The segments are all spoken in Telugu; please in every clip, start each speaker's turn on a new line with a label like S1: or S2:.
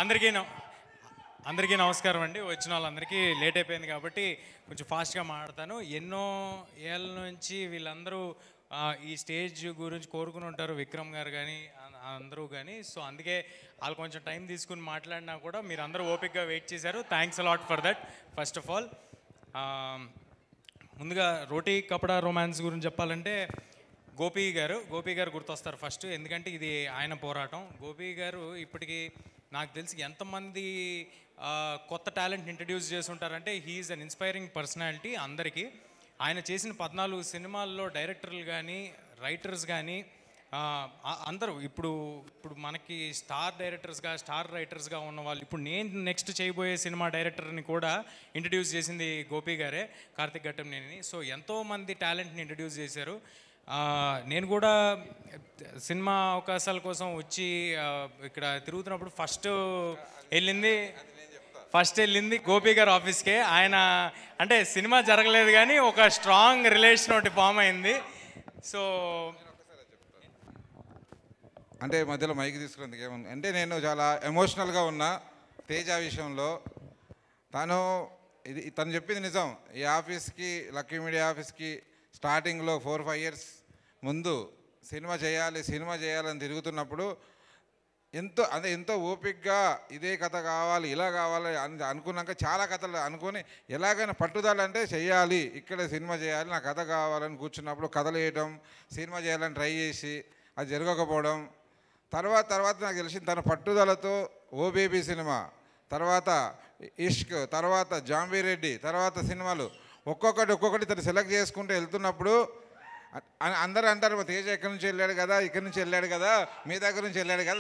S1: అందరికీ అందరికీ నమస్కారం అండి. వచ్చిన వాళ్ళందరికీ లేట్ అయిపోయింది కాబట్టి కొంచెం ఫాస్ట్గా మాట్లాడతాను. ఎన్నో ఏళ్ళ నుంచి వీళ్ళందరూ ఈ స్టేజ్ గురించి కోరుకుని ఉంటారు, విక్రమ్ గారు కానీ అందరూ కానీ. సో అందుకే వాళ్ళు కొంచెం టైం తీసుకుని మాట్లాడినా కూడా మీరు అందరూ ఓపిక్గా వెయిట్ చేశారు. Thanks a lot for that. First of all ముందుగా రోటీ కపడా రొమాన్స్ గురించి చెప్పాలంటే గోపి గారు గుర్తొస్తారు ఫస్ట్. ఎందుకంటే ఇది ఆయన పోరాటం. గోపి గారు ఇప్పటికీ నాకు తెలిసి ఎంతమంది కొత్త టాలెంట్ ఇంట్రడ్యూస్ చేసి ఉంటారంటే హీఈస్ అన్ ఇన్స్పైరింగ్ పర్సనాలిటీ అందరికీ. ఆయన చేసిన 14 సినిమాల్లో డైరెక్టర్లు కానీ రైటర్స్ కానీ అందరూ ఇప్పుడు మనకి స్టార్ డైరెక్టర్స్గా స్టార్ రైటర్స్గా ఉన్న వాళ్ళు, ఇప్పుడు నేను నెక్స్ట్ చేయబోయే సినిమా డైరెక్టర్ని కూడా ఇంట్రడ్యూస్ చేసింది గోపి గారే, కార్తిక్ ఘట్టంనేని. సో ఎంతోమంది టాలెంట్ని ఇంట్రడ్యూస్ చేశారు. నేను కూడా సినిమా అవకాశాల కోసం వచ్చి ఇక్కడ తిరుగుతున్నప్పుడు ఫస్ట్ వెళ్ళింది గోపి గారు ఆఫీస్కే. ఆయన అంటే సినిమా జరగలేదు కానీ ఒక స్ట్రాంగ్ రిలేషన్ ఒకటి ఫామ్ అయింది. సో
S2: అంటే మధ్యలో మైక్ తీసుకున్నందుకు ఏమన్నా అంటే నేను చాలా ఎమోషనల్గా ఉన్నా తేజ విషయంలో. తను చెప్పింది నిజం. ఈ ఆఫీస్కి, లక్కీ మీడియా ఆఫీస్కి స్టార్టింగ్లో 4-5 ఇయర్స్ ముందు సినిమా చేయాలని తిరుగుతున్నప్పుడు ఎంతో ఓపిక్గా ఇదే కథ కావాలి, ఇలా కావాలి అని అనుకున్నాక చాలా కథలు అనుకొని ఎలాగైనా పట్టుదల అంటే చెయ్యాలి, ఇక్కడ సినిమా చేయాలి, నా కథ కావాలని కూర్చున్నప్పుడు కథలు వేయడం, సినిమా చేయాలని ట్రై చేసి అది జరగకపోవడం. తర్వాత నాకు తెలిసింది తన పట్టుదలతో ఓ బేబీ సినిమా, తర్వాత ఇష్క్, తర్వాత జాంబీరెడ్డి, తర్వాత సినిమాలు ఒక్కొక్కటి తను సెలెక్ట్ చేసుకుంటూ వెళ్తున్నప్పుడు అందరూ అంటారు తేజ ఎక్కడి నుంచి వెళ్ళాడు కదా, ఇక్కడి నుంచి వెళ్ళాడు కదా, మీ దగ్గర నుంచి వెళ్ళాడు కదా,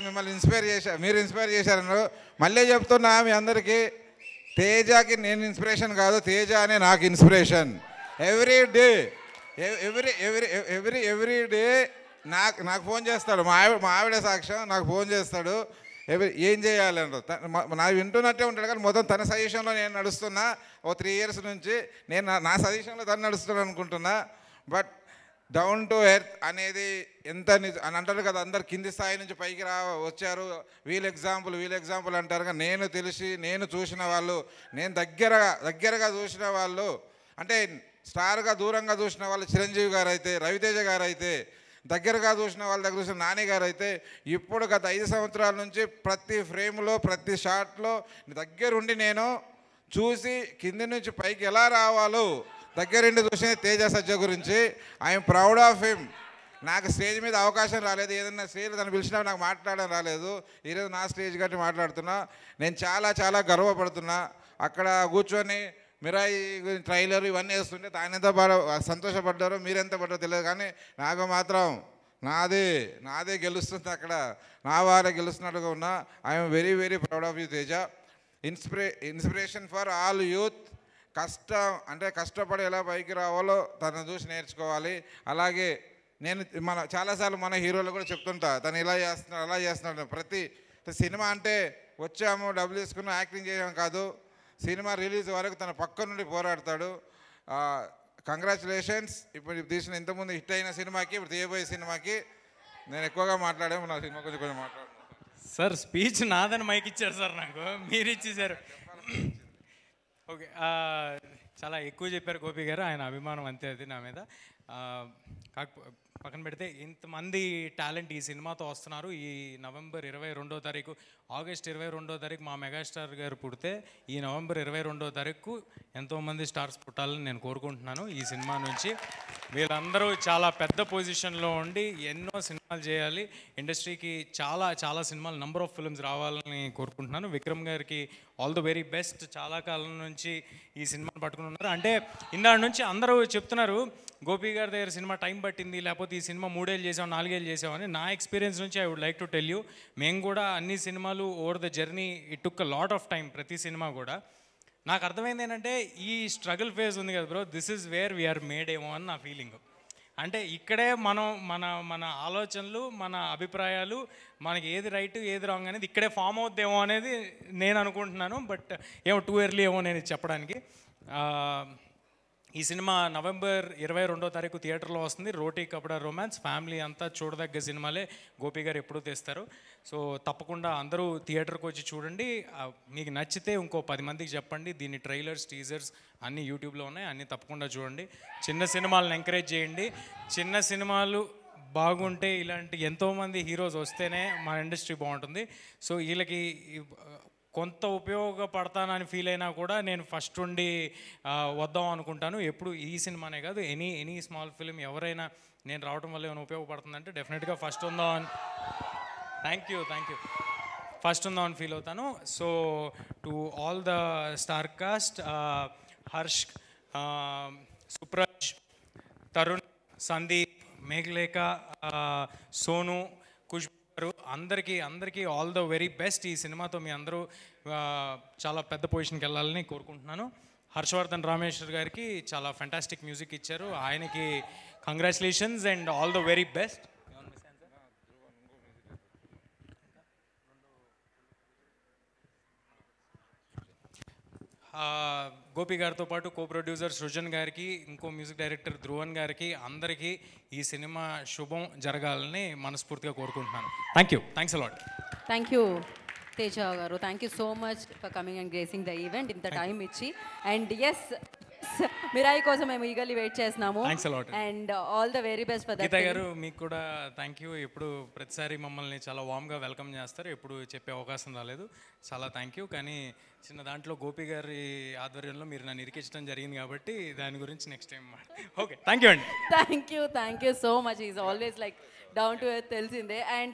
S2: మీరు ఇన్స్పైర్ చేశారన్నారు. మళ్ళీ చెప్తున్నా మీ అందరికీ, తేజకి నేను ఇన్స్పిరేషన్ కాదు, తేజ అనే నాకు ఇన్స్పిరేషన్. ఎవ్రీ డే నాకు ఫోన్ చేస్తాడు. మా ఆవిడ సాక్ష్యం, నాకు ఫోన్ చేస్తాడు. ఏం చేయాలి అంటారు. నా వింటున్నట్టే ఉంటాడు కానీ మొత్తం తన సజెషన్లో నేను నడుస్తున్నా. 3 ఇయర్స్ నుంచి నేను నా సజెషన్లో తను నడుస్తున్నాను అనుకుంటున్నా. బట్ డౌన్ టు ఎర్త్ అనేది ఎంత అని అంటారు కదా, అందరు కింది స్థాయి నుంచి పైకి వచ్చారు, వీళ్ళ ఎగ్జాంపుల్ అంటారు. కానీ నేను చూసిన వాళ్ళు, నేను దగ్గరగా చూసిన వాళ్ళు, అంటే స్టార్గా దూరంగా చూసిన వాళ్ళు చిరంజీవి గారు అయితే, రవితేజ గారు అయితే, దగ్గరగా చూసిన వాళ్ళ దగ్గర చూసిన నాని గారు అయితే, ఇప్పుడు గత 5 సంవత్సరాల నుంచి ప్రతి ఫ్రేమ్లో ప్రతి షాట్లో దగ్గరుండి నేను చూసి కింది నుంచి పైకి ఎలా రావాలో దగ్గరుండి చూసిన తేజ సజ్జ గురించి. I'm proud of him. నాకు స్టేజ్ మీద అవకాశం రాలేదు, ఏదైనా స్టేజ్ తను పిలిచినా నాకు మాట్లాడడం రాలేదు. ఈరోజు నా స్టేజ్ కట్టి మాట్లాడుతున్నా. నేను చాలా గర్వపడుతున్నా. అక్కడ కూర్చొని మిరాయి ట్రైలర్ ఇవన్నీ వేస్తుంటే ఆయన ఎంత సంతోషపడ్డారో మీరెంత పడ్డారో తెలియదు, కానీ నాకు మాత్రం నాదే గెలుస్తుంది, అక్కడ నా వారే గెలుస్తున్నట్టుగా ఉన్నా. I'm very proud of you Teja. Inspiration for all youth. కష్టపడి ఎలా పైకి రావాలో తను చూసి నేర్చుకోవాలి. అలాగే నేను చాలాసార్లు మన హీరోలు కూడా చెప్తుంటా, తను ఇలా చేస్తున్నాడు అలా చేస్తున్నాడు. ప్రతి సినిమా అంటే వచ్చాము డబ్బులు తీసుకున్నాం యాక్టింగ్ చేయడం కాదు, సినిమా రిలీజ్ వరకు తన పక్క నుండి పోరాడతాడు. కంగ్రాచులేషన్స్. ఇప్పుడు తీసిన ఇంతకుముందు హిట్ అయిన సినిమాకి, ఇప్పుడు తీయబోయే సినిమాకి నేను ఎక్కువగా మాట్లాడాము. నా సినిమా కొంచెం మాట్లాడు
S1: సార్. స్పీచ్ నాదని మైక్ ఇచ్చారు సార్, నాకు మీరు ఇచ్చేసారు. ఓకే, చాలా ఎక్కువ చెప్పారు గోపి గారు. ఆయన అభిమానం అంతే అది నా మీద. పక్కన పెడితే ఇంతమంది టాలెంట్ ఈ సినిమాతో వస్తున్నారు. ఈ నవంబర్ 22వ తారీఖు, ఆగస్ట్ 22వ తారీఖు మా మెగాస్టార్ గారు పుడితే, ఈ నవంబర్ 22వ తారీఖు ఎంతోమంది స్టార్స్ పుట్టాలని నేను కోరుకుంటున్నాను. ఈ సినిమా నుంచి వీళ్ళందరూ చాలా పెద్ద పొజిషన్లో ఉండి ఎన్నో సినిమాలు చేయాలి. ఇండస్ట్రీకి చాలా సినిమాలు, నంబర్ ఆఫ్ ఫిల్మ్స్ రావాలని కోరుకుంటున్నాను. విక్రమ్ గారికి ఆల్ ద వెరీ బెస్ట్. చాలా కాలం నుంచి ఈ సినిమాని పట్టుకుని ఉన్నారు. అంటే ఇందాటి నుంచి అందరూ చెప్తున్నారు గోపి గారి దగ్గర సినిమా టైం పట్టింది, లేకపోతే ఈ సినిమా 3 ఏళ్ళు చేసాం 4 ఏళ్ళు చేసామని. నా ఎక్స్పీరియన్స్ నుంచి I would like to tell you, మేము కూడా అన్ని సినిమాలు over the journey it took a lot of time. ప్రతి సినిమా కూడా నాకు అర్థమైంది ఏంటంటే, ఈ స్ట్రగుల్ ఫేజ్ ఉంది కదా bro, this is where we're made ఏమో అని నా ఫీలింగ్. అంటే ఇక్కడే మనం మన ఆలోచనలు, మన అభిప్రాయాలు, మనకి ఏది రైట్ ఏది రాంగ్ అనేది ఇక్కడే ఫామ్ అవుద్దేమో అనేది నేను అనుకుంటున్నాను. బట్ ఏమో టూ ఎర్లీ ఏమో నేను చెప్పడానికి. ఈ సినిమా నవంబర్ 22వ తారీఖు థియేటర్లో వస్తుంది. రోటీ కపడా రొమాన్స్ ఫ్యామిలీ అంతా చూడదగ్గ సినిమాలే గోపి గారు ఎప్పుడూ తెస్తారు. సో తప్పకుండా అందరూ థియేటర్కి వచ్చి చూడండి. మీకు నచ్చితే ఇంకో 10 మందికి చెప్పండి. దీని ట్రైలర్స్ టీజర్స్ అన్నీ యూట్యూబ్లో ఉన్నాయి, అన్నీ తప్పకుండా చూడండి. చిన్న సినిమాలను ఎంకరేజ్ చేయండి. చిన్న సినిమాలు బాగుంటే ఇలాంటి ఎంతోమంది హీరోస్ వస్తేనే మా ఇండస్ట్రీ బాగుంటుంది. సో వీళ్ళకి కొంత ఉపయోగపడతానని ఫీల్ అయినా కూడా నేను ఫస్ట్ ఉండి వద్దాం అనుకుంటాను. ఎప్పుడు ఈ సినిమానే కాదు, ఎనీ స్మాల్ ఫిలిం ఎవరైనా నేను రావడం వల్ల ఏమైనా ఉపయోగపడుతుందంటే డెఫినెట్గా ఫస్ట్ ఉందాం అని థ్యాంక్ యూ ఫస్ట్ ఉందాం అని ఫీల్ అవుతాను. So to all the star cast, Harsh, Supraj, Tarun, Sandeep, Meghalekha, Sonu, Khushbu గారు, అందరికీ ఆల్ ద వెరీ బెస్ట్. ఈ సినిమాతో మీ అందరూ చాలా పెద్ద పొజిషన్కి వెళ్ళాలని కోరుకుంటున్నాను. హర్షవర్ధన్ రామేశ్వర్ గారికి చాలా ఫెంటాస్టిక్ మ్యూజిక్ ఇచ్చారు. ఆయనకి congratulations and all the very best. Gopi గారితో పాటు కో ప్రొడ్యూసర్ సృజన్ గారికి, ఇంకో మ్యూజిక్ డైరెక్టర్ ధ్రువన్ గారికి, అందరికీ ఈ సినిమా శుభం జరగాలని మనస్ఫూర్తిగా కోరుకుంటున్నాను. Thanks a lot.
S3: Thank you Teja గారు. Thank you so much for coming and gracing the event, ఇంత టైం ఇచ్చి. అండ్ ఎస్, మిరాయి కోసం మేము ఈగర్లీ వెయిట్ చేస్తున్నాము. And all the very best for that.
S1: Geeta గారు మీకు కూడా థ్యాంక్ యూ. ఎప్పుడు ప్రతిసారి మమ్మల్ని చాలా వామ్గా వెల్కమ్ చేస్తారు. ఎప్పుడు చెప్పే అవకాశం రాలేదు, చాలా థ్యాంక్ యూ. కానీ చిన్న దాంట్లో గోపి గారి ఆధ్వర్యంలో మీరు నన్ను ఇరికించడం జరిగింది కాబట్టి దాని గురించి next time okay. Thank you అండి.
S3: Thank you so much. Is always like down to earth, తెలిసిందే. అండ్